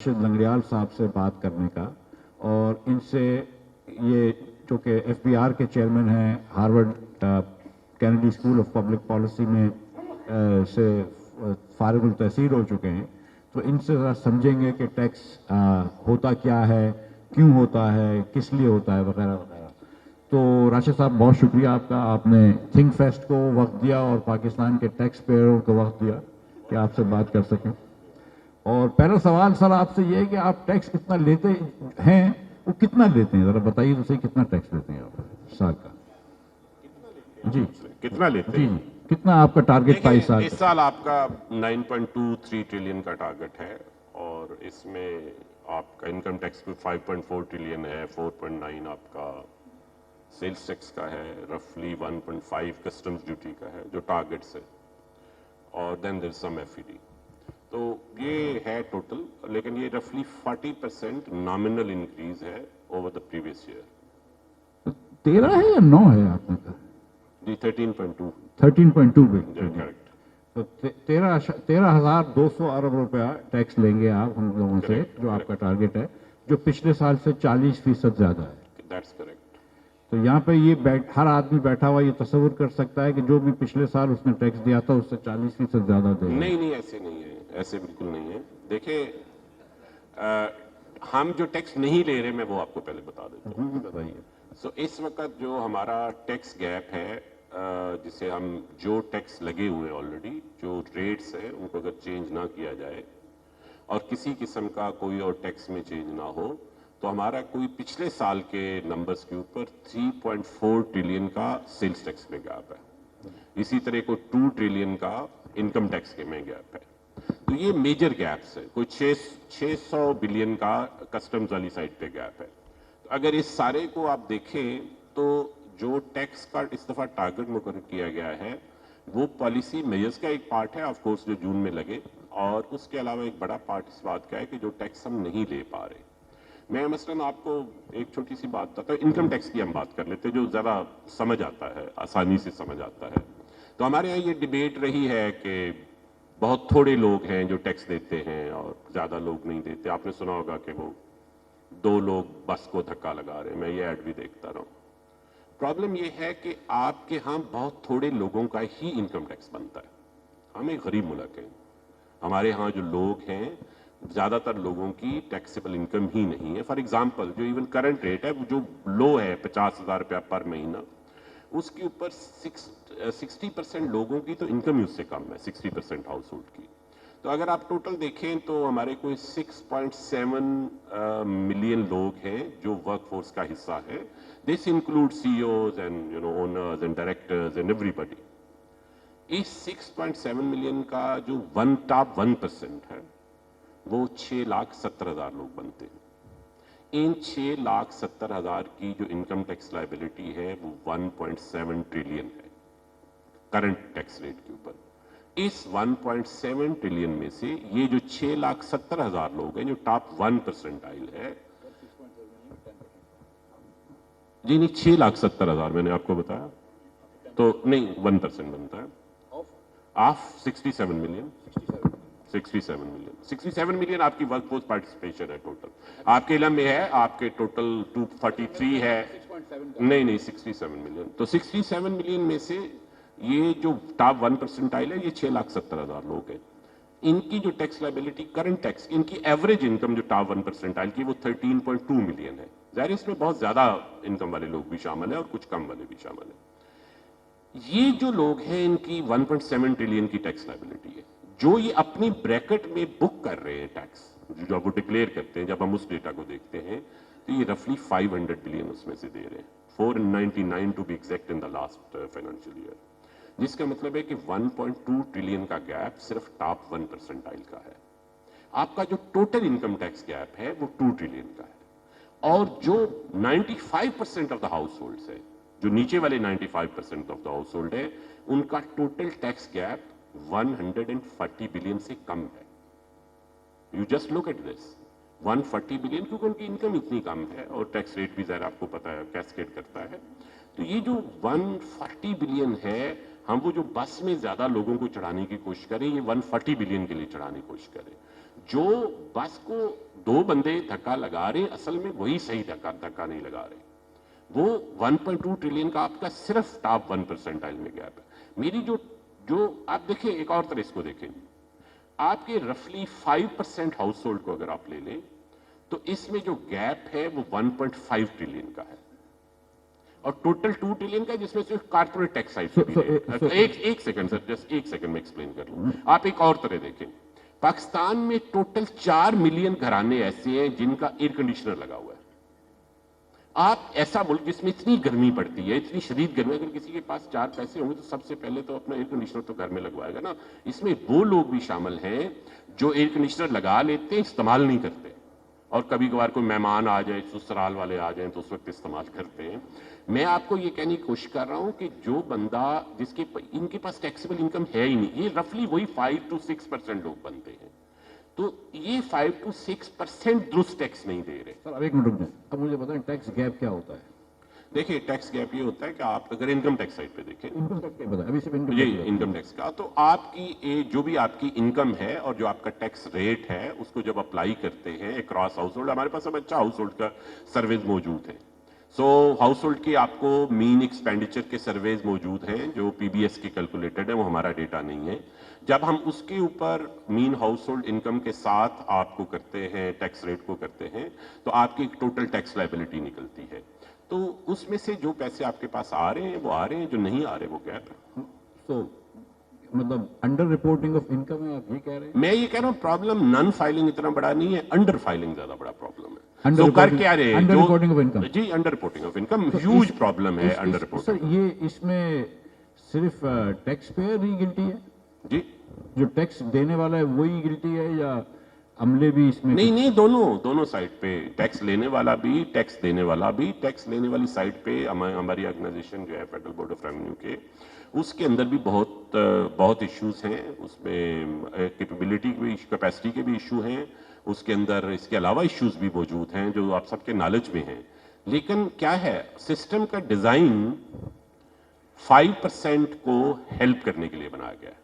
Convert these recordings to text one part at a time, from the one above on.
रशीद लंगड़ियाल साहब से बात करने का, और इनसे ये जो कि एफबीआर के चेयरमैन हैं, Harvard Kennedy school of public policy में से फारिगुल तहसील हो चुके हैं, तो इनसे ज़रा समझेंगे कि टैक्स होता क्या है, क्यों होता है, किस लिए होता है, वगैरह वगैरह। तो राशिद साहब, बहुत शुक्रिया आपका, आपने थिंक फेस्ट को वक्त दिया और पाकिस्तान के टैक्स पेयरों को वक्त दिया कि आपसे बात कर सकें। और पहला सवाल सर आपसे ये है कि आप टैक्स कितना लेते हैं, वो कितना लेते हैं, जरा बताइए तो सही, कितना टैक्स लेते हैं आप साल का? जी, कितना लेते हैं? जी, कितना आपका टारगेट था इस साल? इस साल आपका 9.23 ट्रिलियन का टारगेट है, और इसमें आपका इनकम टैक्स में 5.4 ट्रिलियन है, 4.9 आपका सेल्स टैक्स का है, रफली 1.5 कस्टम्स ड्यूटी का है जो टारगेट से, और देन देयर सम एफईडी। तो ये है टोटल, लेकिन ये रफली 40% नॉमिनल इंक्रीज है ओवर द प्रीवियस ईयर। 13 है या 9 है आपने कहा? जी 13.2। 13.2 पे करेक्ट। तो 13,200 अरब रुपया टैक्स लेंगे आप हम लोगों से, जो आपका टारगेट है, जो पिछले साल से 40% ज्यादा है। That's correct. तो यहाँ पे ये हर आदमी बैठा हुआ ये तस्वीर कर सकता है कि जो भी पिछले साल उसने टैक्स दिया था उससे 40% ज्यादा दे। नहीं, ऐसे नहीं है, ऐसे बिल्कुल नहीं है। देखिए, हम जो टैक्स नहीं ले रहे, मैं वो आपको पहले बता देता हूँ। बताइए। सो इस वक्त जो हमारा टैक्स गैप है, जिसे हम जो टैक्स लगे हुए ऑलरेडी, जो रेट्स है, उनको अगर चेंज ना किया जाए और किसी किस्म का कोई और टैक्स में चेंज ना हो, तो हमारा कोई पिछले साल के नंबर्स के ऊपर 3.4 ट्रिलियन का सेल्स टैक्स में गैप है। इसी तरह कोई 2 ट्रिलियन का इनकम टैक्स के में गैप है। तो ये मेजर गैप्स है। कोई 600 बिलियन का कस्टम्स वाली साइड पे गैप है। तो अगर इस सारे को आप देखें तो जो टैक्स का इस दफा टारगेट मुकर्रर किया गया है वो पॉलिसी मेजर्स का एक पार्ट है, ऑफ कोर्स, जो जून में लगे, और उसके अलावा एक बड़ा पार्ट इस बात का है कि जो टैक्स हम नहीं ले पा रहे। मैं मसलन आपको एक छोटी सी बात बताता हूँ। इनकम टैक्स की हम बात कर लेते हैं, जो ज़्यादा समझ आता है, आसानी से समझ आता है। तो हमारे यहाँ ये डिबेट रही है कि बहुत थोड़े लोग हैं जो टैक्स देते हैं और ज़्यादा लोग नहीं देते। आपने सुना होगा कि वो 2 लोग बस को धक्का लगा रहे हैं, मैं ये ऐड भी देखता रहा हूँ। प्रॉब्लम ये है कि आपके यहाँ बहुत थोड़े लोगों का ही इनकम टैक्स बनता है। हम एक गरीब मुल्क हैं, हमारे यहाँ जो लोग हैं, ज़्यादातर लोगों की टैक्सेबल इनकम ही नहीं है। फॉर एग्जांपल, जो इवन करंट रेट है, जो लो है 50,000 रुपया पर महीना, उसके ऊपर 60% लोगों की तो इनकम ही उससे कम है, 60% हाउस होल्ड की। तो अगर आप टोटल देखें तो हमारे कोई 6.7 मिलियन लोग हैं जो वर्कफोर्स का हिस्सा है। This include CEOs and owners and directors and everybody. इस 6.7 मिलियन का जो टॉप 1% है वो 6,70,000 लोग बनते हैं। इन 6,70,000 की जो इनकम टैक्स लायबिलिटी है वो 1.7 ट्रिलियन है करंट टैक्स रेट के ऊपर। इस 1.7 ट्रिलियन में से ये जो 6,70,000 लोग हैं जो टॉप 1% है, जी नहीं, 6,70,000 मैंने आपको बताया, तो नहीं 1% बनता है ऑफ 67 मिलियन। 67 मिलियन आपकी वर्कफोर्स पार्टिसिपेशन है टोटल। आपके इलम में है, आपके टोटल 243 है, नहीं 67 मिलियन। तो 67 मिलियन में से ये जो टॉप 1% है, ये 6,70,000 लोग हैं। इनकी जो टैक्स लायबिलिटी करंट टैक्स, इनकी एवरेज इनकम जो टॉप 1% की, वो 13.2 मिलियन है। ज़ाहिर इसमें बहुत ज्यादा इनकम वाले लोग भी शामिल है और कुछ कम वाले भी शामिल है। ये जो लोग हैं, इनकी 1.7 ट्रिलियन की टैक्स लायबिलिटी है। जो ये अपनी ब्रैकेट में बुक कर रहे हैं टैक्स, जो वो डिक्लेयर करते हैं, जब हम उस डेटा को देखते हैं तो ये रफली 500 बिलियन उसमें से दे रहे हैं, 499 to be exact in the last financial year. जिसका मतलब है कि 1.2 ट्रिलियन का गैप सिर्फ टॉप 1% का है। आपका जो टोटल इनकम टैक्स गैप है वो 2 ट्रिलियन का है। और जो 95% ऑफ द हाउस होल्ड है, जो नीचे वाले 95% ऑफ द हाउस होल्ड है, उनका टोटल टैक्स गैप 140 बिलियन से कम है। You just look at this, 140 billion, क्योंकि उनकी इनकम इतनी कम है और टैक्स रेट भी ज़रा आपको पता है कैस्केड करता है। तो ये जो 140 बिलियन है, हम वो जो बस में ज्यादा लोगों को चढ़ाने की कोशिश करें, ये 140 बिलियन के लिए चढ़ाने की कोशिश करें। जो बस को दो बंदे धक्का लगा रहे हैं, असल में वही सही धक्का नहीं लगा रहे। वो 1.2 ट्रिलियन का आपका सिर्फ टॉप 1% में गैप है। मेरी जो आप देखें, एक और तरह इसको देखें, आपके रफली 5% हाउस होल्ड को अगर आप ले लें तो इसमें जो गैप है वो 1.5 ट्रिलियन का है, और टोटल 2 ट्रिलियन का है, जिसमें से कॉर्पोरेट टैक्स साइड पे भी है। एक सेकंड सर, जस्ट एक सेकंड में एक्सप्लेन कर लूं। आप एक और तरह देखें, पाकिस्तान में टोटल 4 मिलियन घराने ऐसे हैं जिनका एयर कंडीशनर लगा हुआ है। आप ऐसा मुल्क जिसमें इतनी गर्मी पड़ती है, इतनी शदीद गर्मी, अगर किसी के पास 4 पैसे होंगे तो सबसे पहले तो अपना एयर कंडीशनर तो घर में लगवाएगा ना। इसमें वो लोग भी शामिल हैं जो एयर कंडीशनर लगा लेते हैं, इस्तेमाल नहीं करते, और कभी कभार कोई मेहमान आ जाए, ससुराल वाले आ जाए तो उस वक्त इस्तेमाल करते हैं। मैं आपको ये कहने की कोशिश कर रहा हूं कि जो बंदा जिसके इनके पास टैक्सेबल इनकम है ही नहीं, ये रफली वही 5 to 6% लोग बनते हैं, तो ये 5 to 6% दुरुस्त टैक्स नहीं दे रहे। सर अब एक मिनट रुक जाए, अब मुझे बताएं टैक्स गैप क्या होता है? देखिए, टैक्स गैप ये होता है कि आप अगर इनकम टैक्स साइड पे देखें, इनकम टैक्स क्या बताएं, अभी सिर्फ इनकम ये टैक्स इनकम टैक्स का, तो आपकी जो भी आपकी इनकम है और जो आपका टैक्स रेट है उसको जब अप्लाई करते हैं अक्रॉस हाउस होल्ड, हमारे पास अब अच्छा हाउस होल्ड का सर्वेज मौजूद है। सो हाउस होल्ड की आपको मीन एक्सपेंडिचर के सर्वेज मौजूद हैं जो पीबीएस के कैलकुलेटेड है, वो हमारा डेटा नहीं है। जब हम उसके ऊपर मीन हाउस होल्ड इनकम के साथ आपको करते हैं, टैक्स रेट को करते हैं, तो आपकी टोटल टैक्स लायबिलिटी निकलती है। तो उसमें से जो पैसे आपके पास आ रहे हैं वो आ रहे हैं, जो नहीं आ रहे वो गैप है। तो मतलब अंडर रिपोर्टिंग ऑफ इनकम है, आप ये कह रहे हैं? मैं ये कह रहा हूँ प्रॉब्लम नन फाइलिंग इतना बड़ा नहीं है, अंडर फाइलिंग ज्यादा बड़ा प्रॉब्लम है। Under तो कर reporting- क्या रहे हैं? under reporting of income। जी, under reporting of income huge problem है। अंडर रिपोर्टिंग सर ये इसमें सिर्फ टैक्स पेयर ही गिल्टी है? जी जो टैक्स देने वाला है वही गिल्टी है या अमले भी इसमें? नहीं, दोनों साइड पे, टैक्स लेने वाला भी, टैक्स देने वाला भी। टैक्स लेने वाली साइड पे हमारी ऑर्गेनाइजेशन जो है फेडरल बोर्ड ऑफ रेवेन्यू के, उसके अंदर भी बहुत इश्यूज हैं। उसमें कैपेबिलिटी के भी, कैपेसिटी के भी इशू हैं, उसके अंदर इसके अलावा इश्यूज भी मौजूद हैं जो आप सबके नॉलेज में हैं। लेकिन क्या है, सिस्टम का डिजाइन 5% को हेल्प करने के लिए बनाया गया है।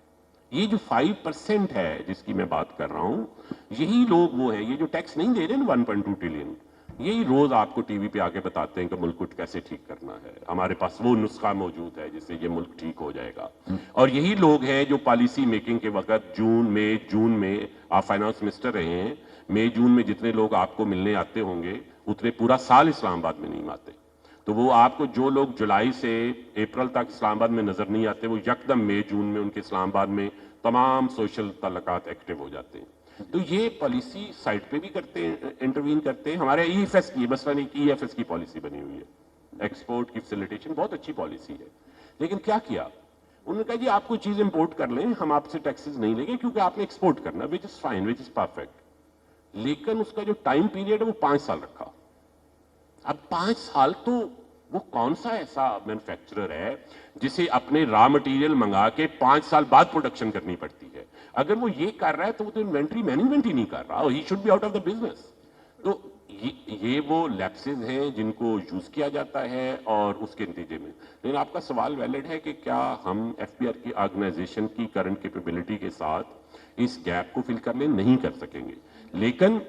ये जो 5% है जिसकी मैं बात कर रहा हूं, यही लोग वो हैं, ये जो टैक्स नहीं दे रहे ना 1.2 ट्रिलियन, यही रोज आपको टीवी पे आके बताते हैं कि मुल्क को कैसे ठीक करना है, हमारे पास वो नुस्खा मौजूद है जिससे ये मुल्क ठीक हो जाएगा। और यही लोग हैं जो पॉलिसी मेकिंग के वक्त जून में आप फाइनेंस मिनिस्टर रहे हैं, मई जून में जितने लोग आपको मिलने आते होंगे उतने पूरा साल इस्लामाबाद में नहीं आते। तो वो आपको, जो लोग जुलाई से अप्रैल तक इस्लामाबाद में नजर नहीं आते, वो यकदम मई जून में उनके इस्लामाबाद में तमाम सोशल तल्लकात एक्टिव हो जाते हैं। तो ये पॉलिसी साइड पे भी करते हैं, इंटरवीन करते हैं। हमारे ईएफएस की, मसलन एक ईएफएस की पॉलिसी बनी हुई है, एक्सपोर्ट की फैसिलिटेशन, बहुत अच्छी पॉलिसी है। लेकिन क्या किया उन्होंने, कहा जी आप कोई चीज इंपोर्ट कर लें, हम आपसे टैक्सेस नहीं लेंगे क्योंकि आपने एक्सपोर्ट करना, which is fine, which is perfect. लेकिन उसका जो टाइम पीरियड है वो 5 साल रखा। अब 5 साल तो वो कौन सा ऐसा मैन्युफैक्चरर है जिसे अपने रॉ मटेरियल मंगा के 5 साल बाद प्रोडक्शन करनी पड़ती है? अगर वो ये कर रहा है तो वो तो इन्वेंट्री मैनेजमेंट ही नहीं कर रहा, he should be out of the business. तो ये वो लैप्सेस हैं जिनको यूज किया जाता है और उसके नतीजे में। लेकिन आपका सवाल वैलिड है कि क्या हम एफबीआर की ऑर्गेनाइजेशन की करंट कैपेबिलिटी के साथ इस गैप को फिल कर लें? नहीं कर सकेंगे। लेकिन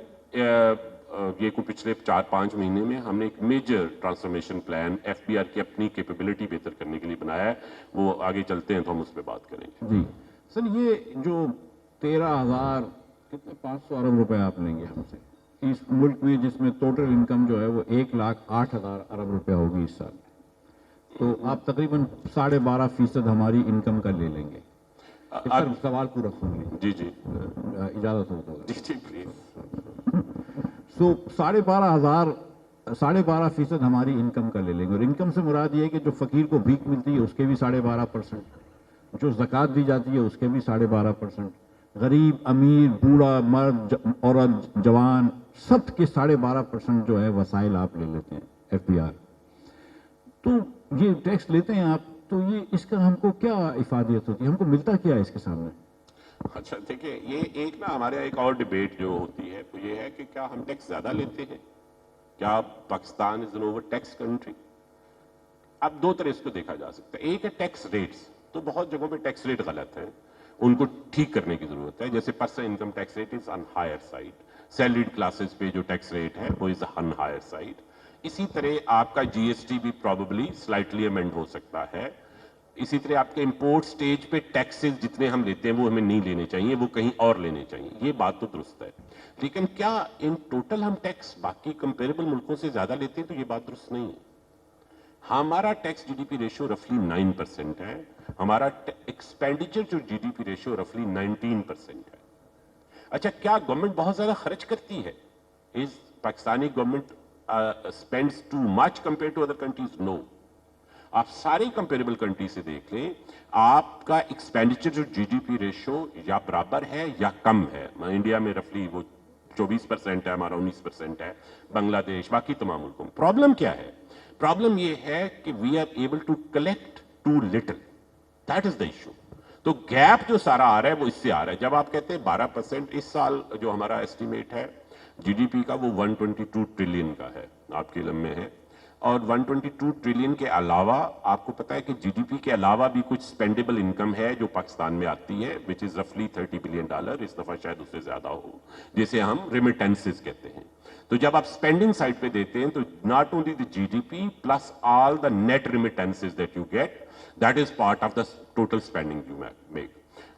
ये को पिछले 4-5 महीने में हमने एक मेजर ट्रांसफॉर्मेशन प्लान एफबीआर की अपनी कैपेबिलिटी बेहतर करने के लिए बनाया है। वो आगे चलते हैं तो हम उस पर बात करेंगे। जी सर, ये जो 13,000 कितने 500 अरब रुपए आप लेंगे हमसे इस मुल्क में, जिसमें टोटल इनकम जो है वो 1,08,000 अरब रुपया होगी इस साल, तो आप तकरीबन 12.5% हमारी इनकम का ले लेंगे। सर सवाल पूरा सुन लीजिए। जी इजाजत हो तो जी प्लीज। सो 12.5% हमारी इनकम का ले लेंगे। और इनकम से मुराद ये है कि जो फकीर को भीख मिलती है उसके भी 12.5%, जो ज़कात दी जाती है उसके भी 12.5%, गरीब अमीर बूढ़ा मर्द औरत जवान सब के 12.5% जो है वसाइल आप ले लेते हैं एफबीआर। तो ये टैक्स लेते हैं आप, तो ये इसका हमको क्या इफादियत होती है, हमको मिलता क्या है इसके सामने? अच्छा देखिए, ये एक ना हमारे एक और डिबेट जो होती है वो ये है कि क्या हम टैक्स ज्यादा लेते हैं, क्या Pakistan is an over tax country. अब 2 तरह इसको देखा जा सकता है। एक है टैक्स रेट्स, तो बहुत जगहों पे टैक्स रेट गलत है। उनको ठीक करने की जरूरत है. जैसे personal income tax rate is on higher side, salaried classes पे जो टैक्स रेट है वो इज ऑन हायर साइड. इसी तरह आपका जीएसटी भी प्रॉबेबली स्लाइटली अमेंड हो सकता है. इसी तरह आपके इंपोर्ट स्टेज पे टैक्सेस जितने हम लेते हैं वो हमें नहीं लेने चाहिए, वो कहीं और लेने चाहिए. ये बात तो दुरुस्त है, लेकिन क्या इन टोटल हम टैक्स बाकी कंपेरेबल मुल्कों से ज्यादा लेते हैं? तो ये बात दुरुस्त नहीं है. हमारा टैक्स जीडीपी रेशियो रफली 9% है. हमारा एक्सपेंडिचर जो जीडीपी रेशियो रफली 19% है. अच्छा, क्या गवर्नमेंट बहुत ज्यादा खर्च करती है? Is Pakistani government spends too much compare to other countries? No. आप सारी कंपेरेबल कंट्री से देख लें, आपका एक्सपेंडिचर जो जीडीपी रेशियो या बराबर है या कम है. इंडिया में रफली वो 24% है, हमारा 19% है, बांग्लादेश, बाकी तमाम मुल्कों में. प्रॉब्लम क्या है? प्रॉब्लम ये है कि we are able to collect too little. That is the issue. तो गैप जो सारा आ रहा है वो इससे आ रहा है. जब आप कहते हैं 12%, इस साल जो हमारा एस्टिमेट है जीडीपी का वो 122 ट्रिलियन का है, आपके इल्म में है. और 122 ट्रिलियन के अलावा आपको पता है कि जीडीपी के अलावा भी कुछ स्पेंडेबल इनकम है जो पाकिस्तान में आती है, विच इज रफली $30 बिलियन. इस दफा शायद उससे ज्यादा हो, जिसे हम रेमिटेंसेस कहते हैं. तो जब आप स्पेंडिंग साइड पे देते हैं तो not only the GDP plus all the net remittances that you get, that is part of the total spending you make.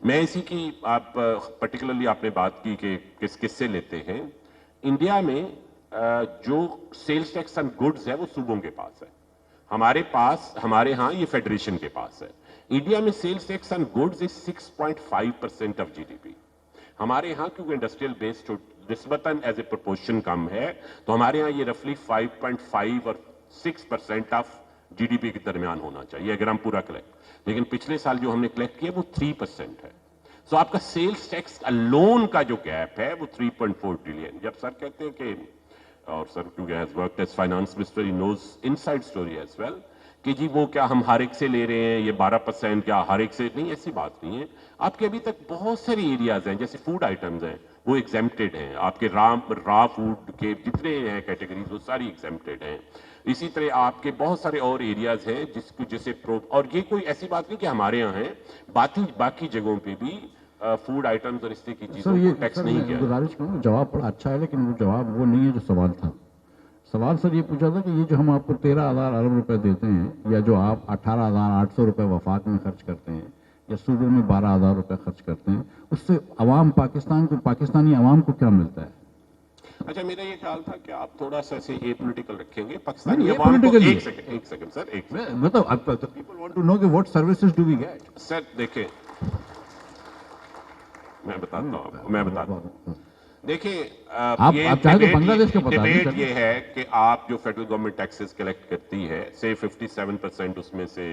मैं इसी की आप पर्टिकुलरली आपने बात की कि किससे लेते हैं. इंडिया में जो सेल्स टैक्स ऑन गुड्स है वो सूबों के पास है. हमारे पास, हमारे यहाँ ये फेडरेशन के पास है. इंडिया में sales tax on goods is 6.5% of GDP. हमारे यहाँ क्योंकि इंडस्ट्रियल बेस निस्बतन एज ए प्रोपोर्शन कम है, तो हमारे यहाँ ये रफली 5.5 और 6% ऑफ जीडीपी के दरमियान होना चाहिए अगर हम पूरा कलेक्ट. लेकिन पिछले साल जो हमने कलेक्ट किया वो 3% है. सो आपका सेल्स टैक्स लोन का जो गैप है वो 3.4 ट्रिलियन. जब सर कहते हैं कि, और सर क्योंकि has worked as finance minister, he knows inside story as well, कि जी वो क्या हम हर एक से ले रहे हैं, ये 12% क्या हर एक से? नहीं, ऐसी बात नहीं है. आपके अभी तक बहुत सारे एरियाज हैं, जैसे फूड आइटम्स हैं वो एग्जेम्प्टेड हैं. आपके रा फूड के जितने हैं कैटेगरीज वो सारी एग्जेम्प्टेड हैं. इसी तरह आपके बहुत सारे और एरियाज हैं जिसको जैसे और ये कोई ऐसी बात नहीं कि हमारे यहाँ है, बाकी जगहों पे भी फूड आइटम्स और इस तरह की चीजों को टैक्स नहीं किया. गुजारिश करूँ, जवाब बड़ा अच्छा है लेकिन वो जवाब वो नहीं है जो सवाल था. सवाल सर ये पूछा था कि ये जो हम आपको 13,000 अरब रुपए देते हैं, या जो आप 18,800 रुपए वफाक में खर्च करते हैं, या सूबों में 12,000 रुपए खर्च करते हैं, उससे अवाम पाकिस्तानी अवाम को क्या मिलता है? अच्छा, मेरा ये ख्याल था कि आप थोड़ा सा ऐसे एपॉलिटिकल रखेंगे. पाकिस्तानी अवाम को एक सेकंड सर, मतलब पीपल वांट टू नो कि what services do we get. Sir देखिए, मैं बताता हूँ. देखिए, आप चाहे तो बांग्लादेश का बता डिबेट ये है कि आप जो फेडरल गवर्नमेंट टैक्सेस कलेक्ट करती है, से 57% उसमें से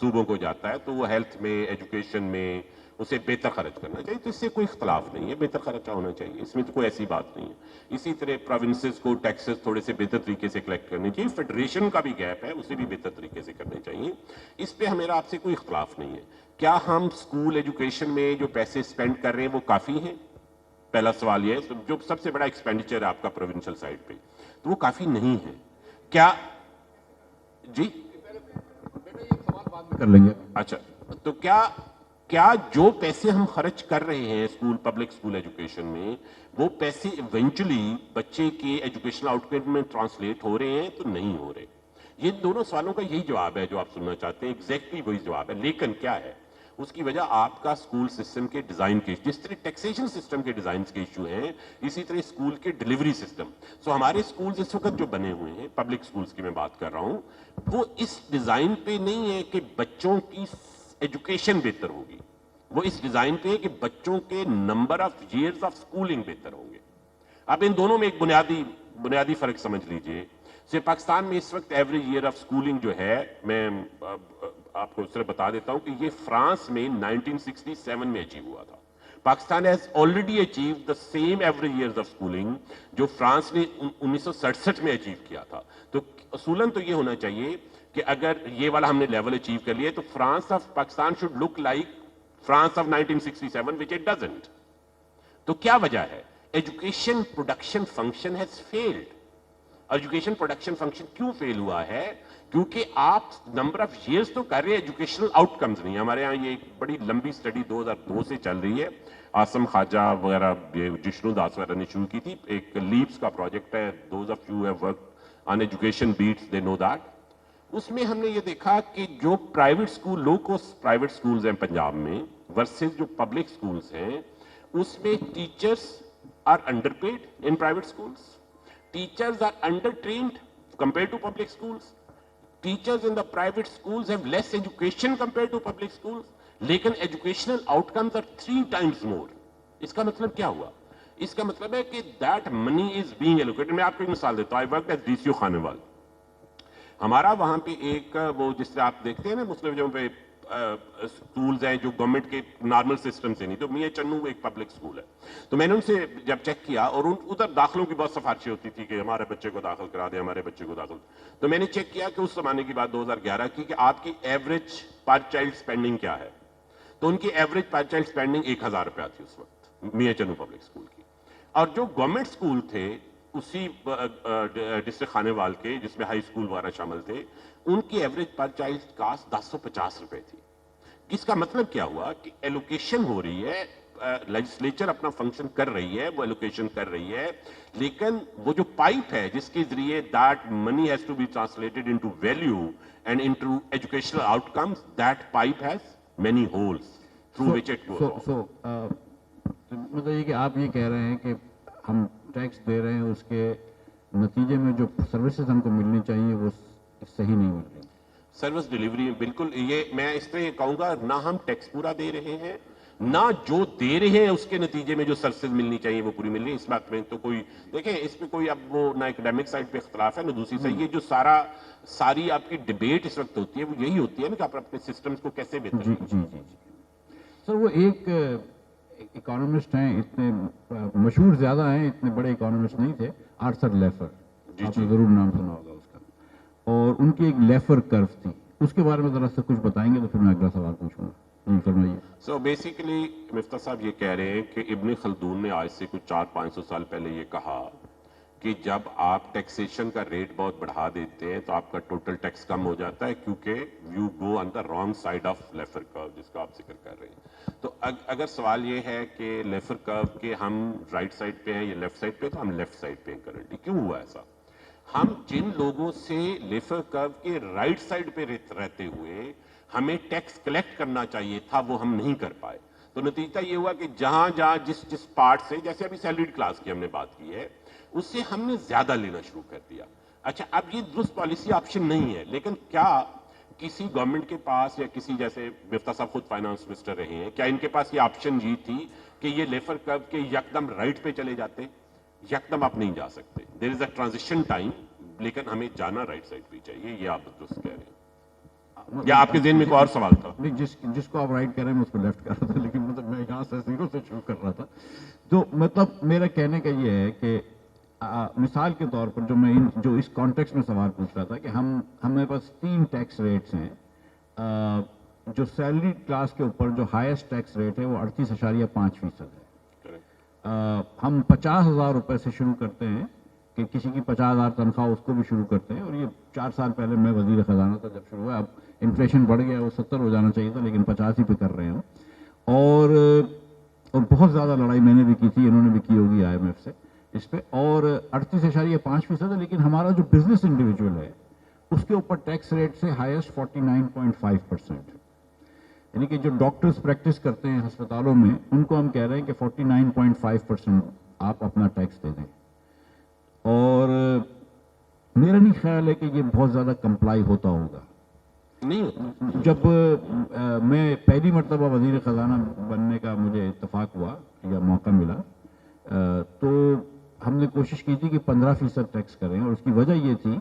सूबों को जाता है, तो वो हेल्थ में, एजुकेशन में उसे बेहतर खर्च करना चाहिए. तो इससे कोई इख्तलाफ नहीं है, बेहतर खर्चा होना चाहिए, इसमें तो कोई ऐसी बात नहीं है. इसी तरह प्रोविंसेस को टैक्सेस थोड़े से बेहतर तरीके से कलेक्ट करने चाहिए. फेडरेशन का भी गैप है, उसे भी बेहतर तरीके से करने चाहिए. इस पर मेरा आपसे कोई इख्तलाफ नहीं है. क्या हम स्कूल एजुकेशन में जो पैसे स्पेंड कर रहे हैं वो काफ़ी हैं? पहला सवाल ये है. जो सबसे बड़ा एक्सपेंडिचर है आपका प्रोविंशियल साइड पे, तो वो काफ़ी नहीं है क्या? जी कर लेंगे. अच्छा, तो क्या जो पैसे हम खर्च कर रहे हैं पब्लिक स्कूल एजुकेशन में, वो पैसे इवेंचुअली बच्चे के एजुकेशनल आउटकम में ट्रांसलेट हो रहे हैं? तो नहीं हो रहे. ये दोनों सवालों का यही जवाब है जो आप सुनना चाहते हैं. एग्जैक्टली वही जवाब है. लेकिन क्या है उसकी वजह? आपका स्कूल सिस्टम के डिजाइन के, जिस तरह टैक्सेशन सिस्टम के डिजाइन के इशू हैं, इसी तरह स्कूल के डिलीवरी सिस्टम. सो हमारे स्कूल इस वक्त जो बने हुए हैं, पब्लिक स्कूल्स की मैं बात कर रहा हूं, वो इस डिजाइन पे नहीं है कि बच्चों की एजुकेशन बेहतर होगी. वो इस डिजाइन पे है कि बच्चों के number of years of schooling बेहतर होंगे. अब इन दोनों में एक बुनियादी फर्क समझ लीजिए. से पाकिस्तान में इस वक्त एवरेज ईयर ऑफ स्कूलिंग जो है, मैं आपको सिर्फ बता देता हूं कि ये फ्रांस में 1967 में अचीव हुआ था. Pakistan has already achieve the same average years of schooling जो फ्रांस ने 1967 में अचीव किया था. तो असूलन तो ये होना चाहिए कि अगर ये वाला हमने लेवल अचीव कर लिया तो France of Pakistan should look like France of 1967, which it doesn't. तो क्या वजह है? Education production function has failed. Education production function کیوں فیل ہوا ہے؟ کیونکہ آپ نمبر آف ایئرس تو کر رہے ہیں، ایجوکیشنل آؤٹ کمز نہیں. ہمارے ہاں یہ ایک بڑی لمبی اسٹڈی 2002 سے چل رہی ہے، آسم خواجہ وغیرہ، جشنو داس وغیرہ نے شروع کی تھی. ایک لیپس کا پروجیکٹ ہے، those of you have work on education bets they know that. اس میں ہم نے یہ دیکھا کہ جو private school, low cost private schools ہیں پنجاب میں ورسز جو پبلک اسکولز ہیں، اس میں teachers are underpaid in private schools. Teachers are under-trained compared to public schools. Teachers in the private schools have less education compared to public schools. لیکن educational outcomes are 3 times more. اس کا مطلب کیا ہوا؟ اس کا مطلب ہے کہ that money is being allocated. میں آپ کو ایک مثال دیتا ہوں. I worked as DCO Khanewal. ہمارا وہاں پہ ایک وہ جس سے آپ دیکھتے ہیں نا مسلم جگہوں پہ اسکولز ہیں جو گورنمنٹ کے نارمل سسٹم سے نہیں، تو میاں چنو ایک پبلک اسکول ہے. تو میں نے ان سے جب چیک کیا، اور ادھر داخلوں کی بہت سفارشیں ہوتی تھی کہ ہمارے بچے کو داخل کرا دیں، ہمارے بچے کو داخل. تو میں نے چیک کیا کہ اس زمانے کی بات 2011 کی کہ آپ کی ایوریج پر چائلڈ اسپینڈنگ کیا ہے. تو ان کی ایوریج پر چائلڈ اسپینڈنگ 1000 روپیہ تھی اس وقت میاں چنو پبلک اسکول کی. اور جو گورنمنٹ اسکول تھے اسی ڈسٹرکٹ خانیوال کے، جس میں ہائی اسکول وغیرہ شامل تھے، ان کی ایوریج پر چائلڈ کاسٹ 1050 روپے تھی. اس کا مطلب کیا ہوا کہ ایلوکیشن ہو رہی ہے، لیجسلیچر اپنا فنکشن کر رہی ہے، وہ ایلوکیشن کر رہی ہے، لیکن وہ جو پائپ ہے جس کے ذریعے that money has to be translated into value and into educational outcomes, that pipe has many holes through which it goes. مطلب یہ کہ آپ یہ کہہ رہے ہیں کہ ہم ٹیکس دے رہے ہیں، اس کے نتیجے میں جو سروسز ہم کو ملنی چاہیے وہ صحیح نہیں مل رہی. سروس ڈیلیوری بالکل، یہ میں اس طرح کہوں گا، نہ ہم ٹیکس پورا دے رہے ہیں، نہ جو دے رہے ہیں اس کے نتیجے میں جو سروسز ملنی چاہیے وہ پوری مل رہی ہے. اس بات میں تو کوئی دیکھیں، اس پہ کوئی اب وہ نہ اکیڈیمک سائڈ پہ اختلاف ہے نہ دوسری سائڈ. یہ جو ساری آپ کی ڈبیٹ اس وقت ہوتی ہے وہ یہی ہوتی ہے نا کہ آپ اپنے سسٹمز کو کیسے بہتر. جی جی جی جی سر، وہ ایک اکانومسٹ ہیں، اتنے مشہور زیادہ ہیں، اتنے بڑے اکانومسٹ نہیں تھے، آرتھر لیفر. آپ نے ضرور نام سنا ہوگا اس کا. اور ان کی ایک لیفر کرو تھی، اس کے بارے میں ذرا سا کچھ بتائیں گے تو پھر میں اگلا سوال پوچھوں گا. جی فرمائیے. سو بیسیکلی مفتاح صاحب یہ کہہ رہے ہیں کہ ابن خلدون نے آج سے کچھ 400-500 سال پہلے یہ کہا کہ جب آپ ٹیکسیشن کا ریٹ بہت بڑھا دیتے ہیں تو آپ کا ٹوٹل ٹیکس کم ہو جاتا ہے، کیونکہ you go on the wrong side of Laffer curve, جس کا آپ ذکر کر رہے ہیں. تو اگر سوال یہ ہے کہ لیفر کرو کے ہم رائٹ سائڈ پہ ہیں یا لیفٹ سائڈ پہ، تو ہم لیفٹ سائڈ پہ ہیں کرنٹلی. کیوں ہوا ایسا؟ ہم جن لوگوں سے لیفر کرو کے رائٹ سائڈ پہ رہتے ہوئے ہمیں ٹیکس کلیکٹ کرنا چاہیے تھا وہ ہم نہیں کر پائے. تو نتیجہ یہ ہوا کہ جہاں جہاں جس پارٹ سے، جیسے ابھی سیلریڈ کلاس کی ہم نے بات کی ہے، اس سے ہم نے زیادہ لینا شروع کر دیا. اچھا، اب یہ درست پالیسی آپشن نہیں ہے، لیکن کیا کسی گورنمنٹ کے پاس یا کسی، جیسے مفتاح صاحب خود فائنانس منسٹر رہے ہیں، کیا ان کے پاس یہ آپشن یہ تھی کہ یہ لیفر کرو کے یکدم رائٹ پہ چلے جاتے؟ یکدم آپ نہیں جا سکتے. دیر از اے ٹرانزیشن ٹائم، لیکن ہمیں جانا رائٹ سائڈ پہ چاہیے. یہ آپ درست کہہ رہے ہیں. یا آپ کے ذہن میں کوئی اور سوال تھا؟ جس کو آپ رائٹ کر رہے ہیں میں اس کو لیفٹ کر رہا تھا، لیکن مطلب میں یہاں سے زیرو سے شروع کر رہا تھا. تو مطلب میرا کہنے کا یہ ہے کہ مثال کے طور پر جو اس کانٹیکس میں سوال پوچھ رہا تھا کہ ہمارے پاس 3 ٹیکس ریٹس ہیں. جو سیلری کلاس کے اوپر جو ہائیسٹ ٹیکس ریٹ ہے وہ 38.5% ہے. ہم 50,000 روپے سے شروع کرتے ہیں کہ کسی کی 50,000 تنخواہ، اس کو بھی شروع کرتے ہیں. اور یہ 4 سال پہلے میں وزیر خزانہ تھا جب شروع ہوا. اب انفلیشن بڑھ گیا، وہ 70 ہو جانا چاہیے تھا، لیکن 50 ہی پہ کر رہے ہیں. اور بہت زیادہ لڑائی میں نے بھی کی تھی، انہوں نے بھی کی ہوگی IMF سے اس پہ. اور 38.5% ہے، لیکن ہمارا جو بزنس انڈیویجول ہے اس کے اوپر ٹیکس ریٹ سے ہائیسٹ 49.5%. یعنی کہ جو ڈاکٹرز پریکٹس کرتے ہیں ہسپتالوں میں، ان کو ہم کہہ رہے ہیں کہ 49.5% آپ اپنا ٹیکس دے دیں. اور میرا نہیں خیال ہے کہ یہ بہت زیادہ کمپلائی ہوتا ہوگا. نہیں ہوتا. جب میں پہلی مرتبہ وزیر خزانہ بننے کا مجھے اتفاق ہوا یا موقع ملا، تو ہم نے کوشش کی تھی کہ 15% ٹیکس کریں. اور اس کی وجہ یہ تھی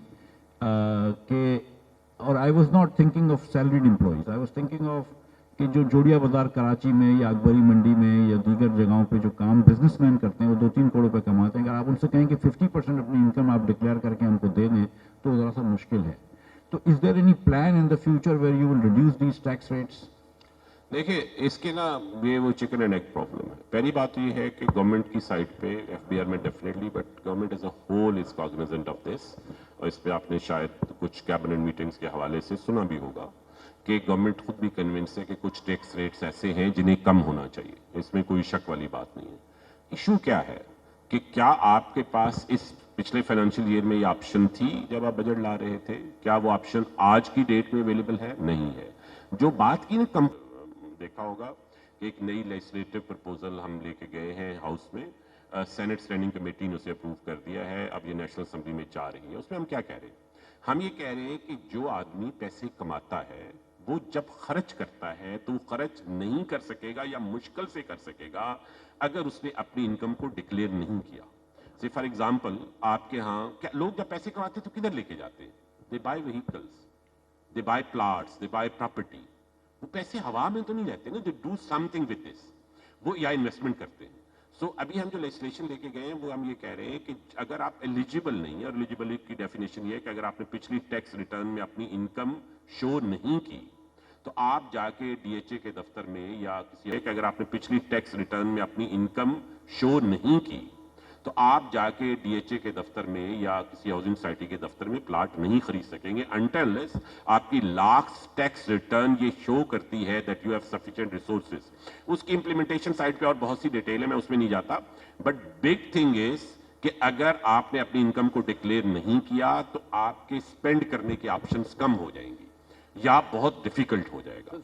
کہ، اور I was not thinking of salaried employees, I was thinking of کہ جو جوڑیا بازار کراچی میں یا اکبری منڈی میں یا دیگر جگہوں پہ جو کام بزنس مین کرتے ہیں وہ 2-3 کروڑ روپے کماتے ہیں. اگر آپ ان سے کہیں کہ 50% اپنی انکم آپ ڈکلیئر کر کے ہم کو دے دیں تو ذرا سا مشکل ہے. تو is there any plan in the future where you will reduce these tax rates? देखिए इसके ना ये वो चिकन एंड एग प्रॉब्लम है। पहली बात तो ये है कि गवर्नमेंट की साइड पे एफबीआर में definitely, but government as a whole is cognizant of this, और इस पे आपने शायद कुछ कैबिनेट मीटिंग्स के हवाले से सुना भी होगा कि गवर्नमेंट खुद भी कन्विंस है कि कुछ टैक्स रेट्स ऐसे हैं जिन्हें कम होना चाहिए। इसमें कोई शक वाली बात नहीं है। इशू क्या है कि क्या आपके पास इस पिछले फाइनेंशियल ईयर में ये ऑप्शन थी जब आप बजट ला रहे थे? क्या वो ऑप्शन आज की डेट में अवेलेबल है? नहीं है। जो बात की ना कम देखा होगा कि एक नई लेजिस्लेटिव प्रपोजल हम लेके गए हैं हाउस में, सेनेट स्टैंडिंग कमेटी ने उसे अप्रूव कर दिया है, अब ये नेशनल असेंबली में जा रही है। उसमें हम क्या कह रहे हैं? हम ये कह रहे हैं कि जो आदमी पैसे कमाता है वो जब खर्च करता है तो वो खर्च नहीं कर सकेगा या मुश्किल से कर सकेगा अगर उसने अपनी इनकम को डिक्लेयर नहीं किया। से फॉर एग्जाम्पल आपके यहाँ क्या लोग जब पैसे कमाते हैं तो किधर लेके जाते हैं? दे बाय व्हीकल्स, दे बाय प्लॉट्स, दे बाय प्रॉपर्टी। वो पैसे हवा में तो नहीं रहते ना, they do something with this, वो या इन्वेस्टमेंट करते हैं। सो अभी हम जो लेजिस्लेशन लेके गए हैं वो हम ये कह रहे हैं कि अगर आप एलिजिबल नहीं है, और एलिजिबिलिटी की डेफिनेशन ये है कि अगर आपने पिछली टैक्स रिटर्न में अपनी इनकम शो नहीं की तो आप जाके डीएचए के दफ्तर में या किसी, अगर आपने पिछली टैक्स रिटर्न में अपनी इनकम शो नहीं की तो आप जाके डीएचए के दफ्तर में या किसी हाउसिंग सोसाइटी के दफ्तर में प्लाट नहीं खरीद सकेंगे अनटिल आपकी लास्ट टैक्स रिटर्न ये शो करती है that you have sufficient resources. उसकी इंप्लीमेंटेशन साइड पे और बहुत सी डिटेल है, मैं उसमें नहीं जाता, बट बिग थिंग इज कि अगर आपने अपनी इनकम को डिक्लेयर नहीं किया तो आपके स्पेंड करने के ऑप्शंस कम हो जाएंगे या बहुत डिफिकल्ट हो जाएगा।